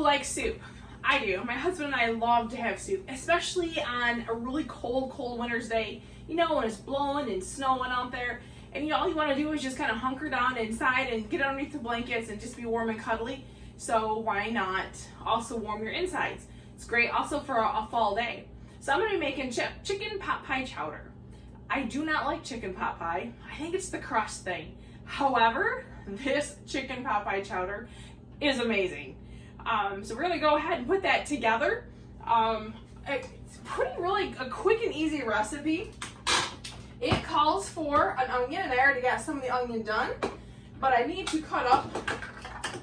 who likes soup? I do. My husband and I love to have soup, especially on a really cold winter's day. You know, when it's blowing and snowing out there, and all you want to do is just kind of hunker down inside and get underneath the blankets and just be warm and cuddly. So why not also warm your insides? It's great also for a fall day. So I'm going to be making chicken pot pie chowder. I do not like chicken pot pie. I think it's the crust thing. However, this chicken pot pie chowder is amazing. So we're going to go ahead and put that together. It's really a quick and easy recipe. It calls for an onion, and I already got some of the onion done, but I need to cut up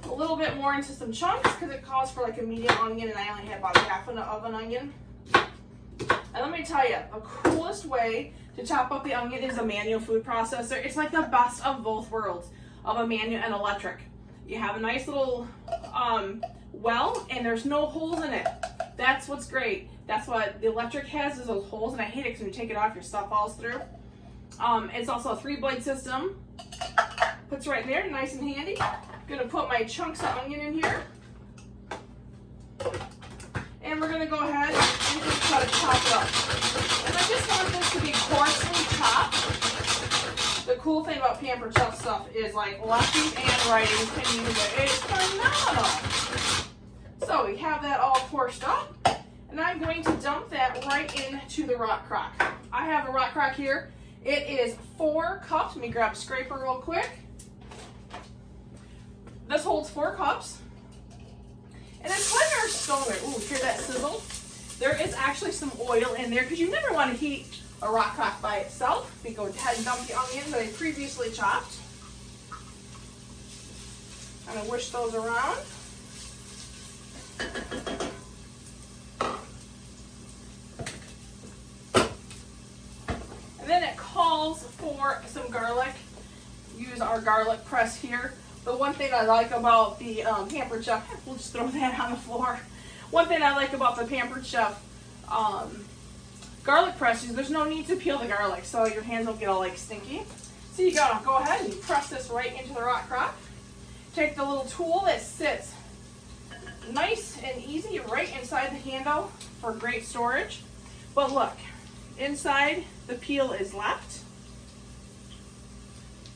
a little bit more into some chunks because it calls for like a medium onion, and I only have about half of an onion. And let me tell you, the coolest way to chop up the onion is a manual food processor. It's like the best of both worlds, of a manual and electric. You have a nice little well, and there's no holes in it. That's what's great. That's what the electric has, is those holes, and I hate it because when you take it off, your stuff falls through. It's also a 3-blade system. Puts right there, nice and handy. Gonna put my chunks of onion in here. And we're gonna go ahead and just try to chop it up. And I just want this to be coarsely chopped. The cool thing about Pampered Chef stuff is like lefties and righties can use it. It's phenomenal. So we have that all coarsed up. And I'm going to dump that right into the rock crock. I have a rock crock here. It is 4 cups. Let me grab a scraper real quick. This holds 4 cups. And then put our stoner. Ooh, hear that sizzle? There is actually some oil in there because you never want to heat a rock crock by itself. We go ahead and dump the onions that I previously chopped. I'm going to whisk those around. And then it calls for some garlic. Use our garlic press here. The one thing I like about the Pampered Chef, we'll just throw that on the floor. One thing I like about the Pampered Chef garlic press is there's no need to peel the garlic, so your hands don't get all like stinky. So you gotta go ahead and you press this right into the rock crock. Take the little tool that sits nice and easy right inside the handle for great storage. But look, inside the peel is left.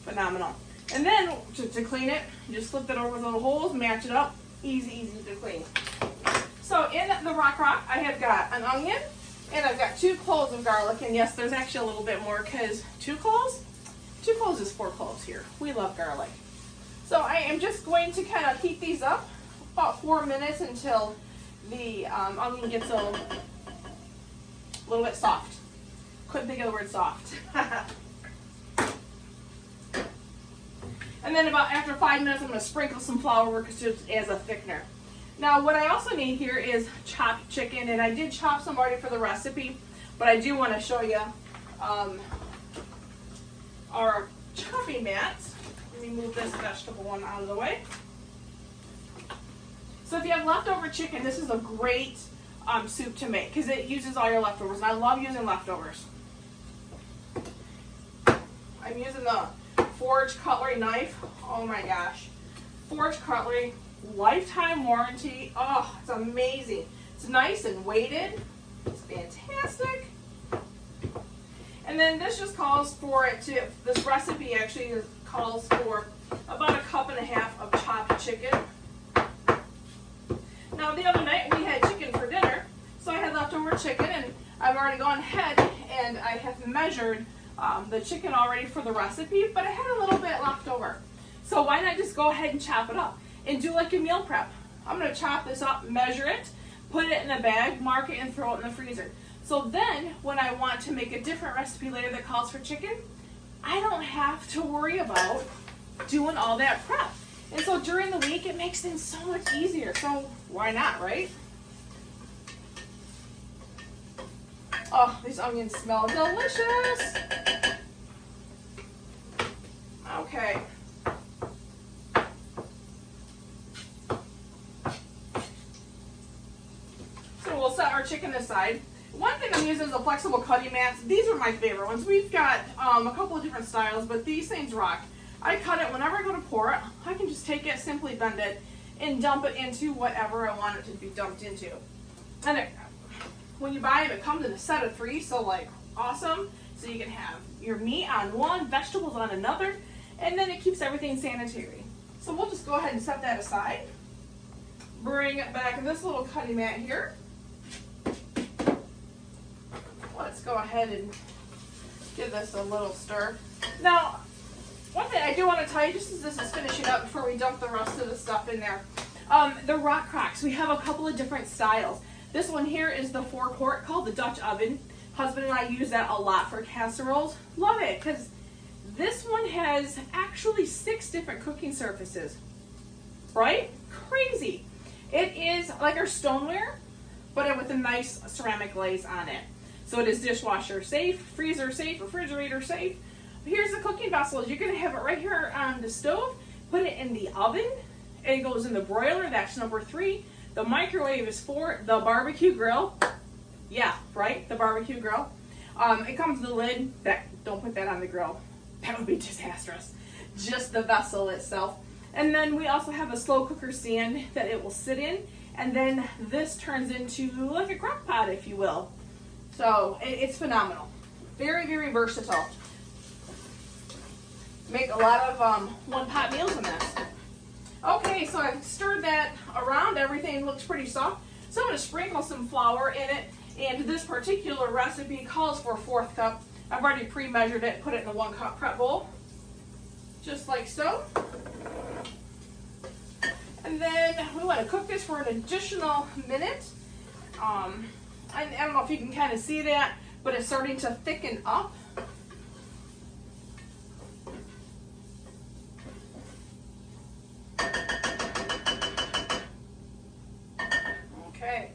Phenomenal. And then to clean it, you just flip it over with little holes, match it up, easy to clean. So in the rock crock, I have got an onion, and I've got 2 cloves of garlic, and yes, there's actually a little bit more because 2 cloves? 2 cloves is 4 cloves here. We love garlic. So I am just going to kind of heat these up about 4 minutes until the onion gets a little bit soft. Couldn't think of the word soft. And then after 5 minutes, I'm going to sprinkle some flour just as a thickener. Now, what I also need here is chopped chicken, and I did chop some already for the recipe, but I do want to show you our chopping mats. Let me move this vegetable one out of the way. So if you have leftover chicken, this is a great soup to make because it uses all your leftovers, and I love using leftovers. I'm using the Forge cutlery knife. Oh my gosh. Forge cutlery, lifetime warranty. Oh, it's amazing. It's nice and weighted. It's fantastic. And then this just calls for it to, this recipe actually calls for about 1.5 cups of chopped chicken. Now the other night we had chicken for dinner, so I had leftover chicken, and I've already gone ahead and I have measured the chicken already for the recipe, but I had a little bit left over. So why not just go ahead and chop it up and do like a meal prep? I'm going to chop this up, measure it, put it in a bag, mark it, and throw it in the freezer. So then when I want to make a different recipe later that calls for chicken, I don't have to worry about doing all that prep. And so during the week, it makes things so much easier. So why not, right? Oh, these onions smell delicious. Okay. So we'll set our chicken aside. One thing I'm using is the flexible cutting mats. These are my favorite ones. We've got a couple of different styles, but these things rock. I cut it whenever I go to pour it. I can just take it, simply bend it, and dump it into whatever I want it to be dumped into. And when you buy them, it comes in a set of 3, so like awesome. So you can have your meat on one, vegetables on another, and then it keeps everything sanitary. So we'll just go ahead and set that aside. Bring back this little cutting mat here. Let's go ahead and give this a little stir. Now, one thing I do want to tell you, just as this is finishing up before we dump the rest of the stuff in there, the rock crocks, we have a couple of different styles. This one here is the 4-quart called the Dutch oven. Husband and I use that a lot for casseroles. Love it, because this one has actually 6 different cooking surfaces. Right? Crazy. It is like our stoneware, but with a nice ceramic glaze on it. So it is dishwasher safe, freezer safe, refrigerator safe. Here's the cooking vessels. You're going to have it right here on the stove. Put it in the oven. It goes in the broiler. That's number 3. The microwave is 4. The barbecue grill. Yeah, right? The barbecue grill. It comes with the lid. Don't put that on the grill. That would be disastrous. Just the vessel itself. And then we also have a slow cooker stand that it will sit in. And then this turns into like a crock pot, if you will. So it's phenomenal. Very, very versatile. Make a lot of one-pot meals in this. Okay, so I've stirred that around. Everything looks pretty soft. So I'm going to sprinkle some flour in it. And this particular recipe calls for a 1/4 cup. I've already pre-measured it, put it in a 1-cup prep bowl. Just like so. And then we want to cook this for an additional minute. I don't know if you can kind of see that, but it's starting to thicken up. Okay.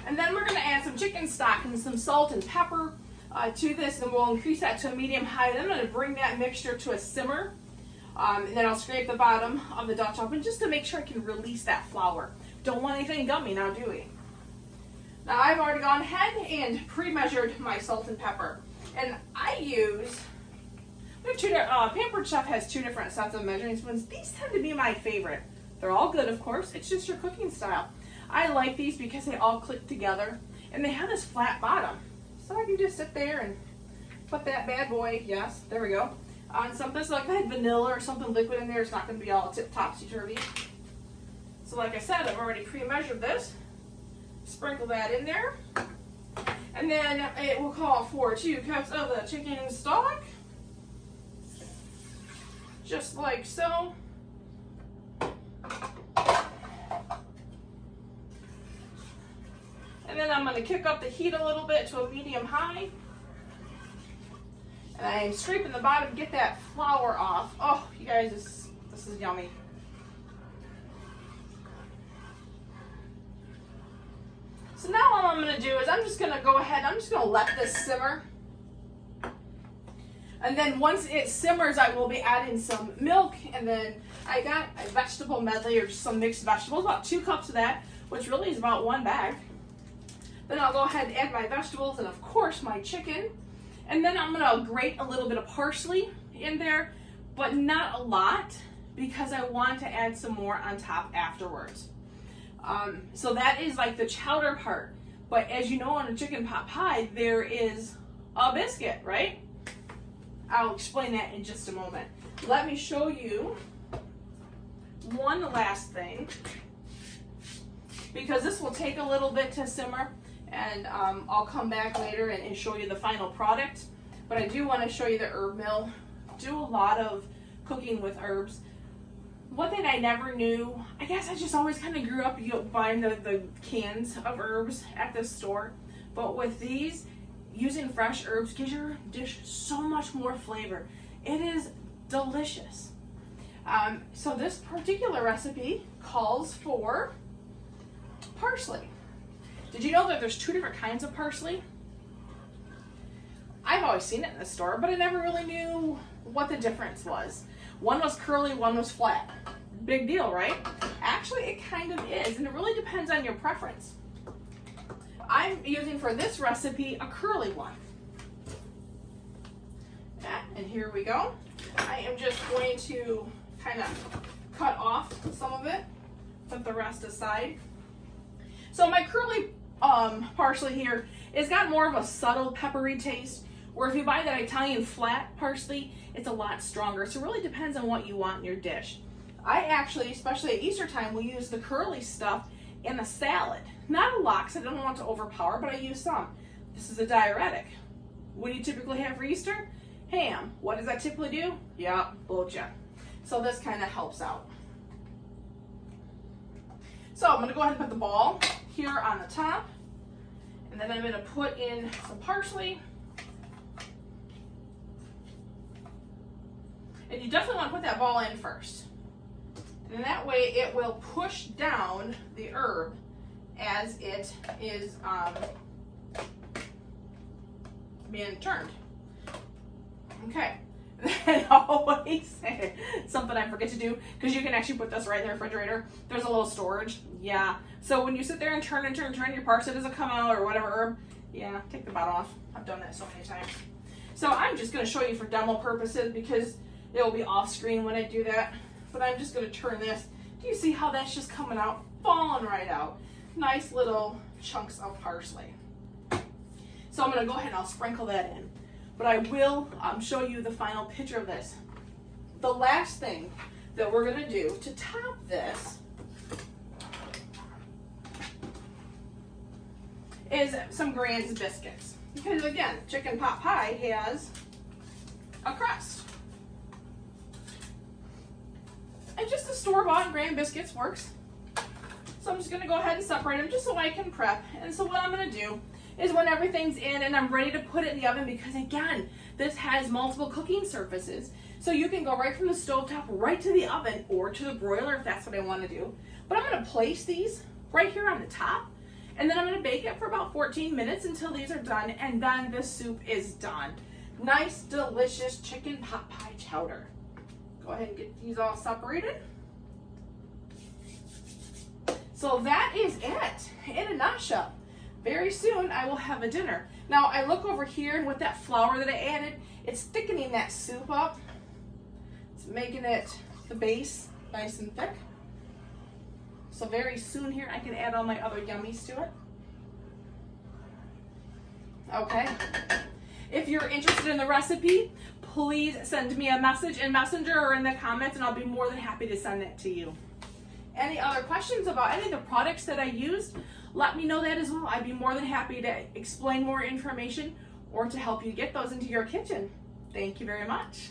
And then we're going to add some chicken stock and some salt and pepper to this, and we'll increase that to a medium-high. Then I'm going to bring that mixture to a simmer. And then I'll scrape the bottom of the Dutch oven just to make sure I can release that flour. Don't want anything gummy now, do we? Now I've already gone ahead and pre-measured my salt and pepper. And Pampered Chef has 2 different sets of measuring spoons. These tend to be my favorite. They're all good, of course. It's just your cooking style. I like these because they all click together. And they have this flat bottom. So I can just sit there and put that bad boy, yes, there we go, on something. So like if I had vanilla or something liquid in there, it's not going to be all topsy-turvy. So like I said, I've already pre-measured this. Sprinkle that in there. And then it will call for 2 cups of the chicken stock. Just like so. And then I'm going to kick up the heat a little bit to a medium-high. And I'm scraping the bottom, get that flour off. Oh, you guys, this is yummy. So now all I'm going to do is I'm just going to go ahead, I'm just going to let this simmer. And then once it simmers, I will be adding some milk. And then I got a vegetable medley or just some mixed vegetables, about 2 cups of that, which really is about 1 bag. Then I'll go ahead and add my vegetables and of course my chicken. And then I'm going to grate a little bit of parsley in there, but not a lot because I want to add some more on top afterwards. So that is like the chowder part. But as you know, on a chicken pot pie, there is a biscuit, right? I'll explain that in just a moment. Let me show you one last thing, because this will take a little bit to simmer. And I'll come back later and show you the final product. But I do want to show you the herb mill. Do a lot of cooking with herbs. One thing I never knew, I guess I just always kind of grew up buying the cans of herbs at the store. But with these, using fresh herbs gives your dish so much more flavor. It is delicious. So this particular recipe calls for parsley. Did you know that there's 2 different kinds of parsley? I've always seen it in the store, but I never really knew what the difference was. One was curly, one was flat. Big deal, right? Actually, it kind of is, and it really depends on your preference. I'm using for this recipe a curly one. Yeah, and here we go. I am just going to kind of cut off some of it put the rest aside. So my curly parsley here has got more of a subtle peppery taste, where if you buy that Italian flat parsley, it's a lot stronger. So it really depends on what you want in your dish. I actually, especially at Easter time, will use the curly stuff in a salad. Not a lot, because I don't want to overpower, but I use some. This is a diuretic. What do you typically have for Easter? Ham. What does that typically do? Yeah, bloat ya. So this kind of helps out. So I'm going to go ahead and put the ball here on the top. And then I'm going to put in some parsley. And you definitely want to put that ball in first. And that way it will push down the herb as it is being turned. Okay. And always something I forget to do, because you can actually put this right in the refrigerator. There's a little storage. Yeah. So when you sit there and turn, your parsley doesn't come out or whatever herb, yeah, take the bottom off. I've done that so many times. So I'm just going to show you for demo purposes, because it will be off screen when I do that. But I'm just going to turn this. Do you see how that's just coming out? Falling right out. Nice little chunks of parsley. So I'm going to go ahead and I'll sprinkle that in. But I will show you the final picture of this. The last thing that we're going to do to top this is some Grand's biscuits. Because again, chicken pot pie has a crust. And just the store-bought Grand biscuits works. So I'm just going to go ahead and separate them just so I can prep. And so what I'm going to do is when everything's in and I'm ready to put it in the oven, because again, this has multiple cooking surfaces. So you can go right from the stovetop right to the oven or to the broiler if that's what I want to do. But I'm going to place these right here on the top. And then I'm going to bake it for about 14 minutes until these are done. And then the soup is done. Nice, delicious chicken pot pie chowder. Go ahead and get these all separated. So that is it in a nutshell. Very soon I will have a dinner. Now I look over here, and with that flour that I added, it's thickening that soup up. It's making it, the base, nice and thick. So very soon here I can add all my other yummies to it. Okay. If you're interested in the recipe, please send me a message in Messenger or in the comments, and I'll be more than happy to send it to you. Any other questions about any of the products that I used, let me know that as well. I'd be more than happy to explain more information or to help you get those into your kitchen. Thank you very much.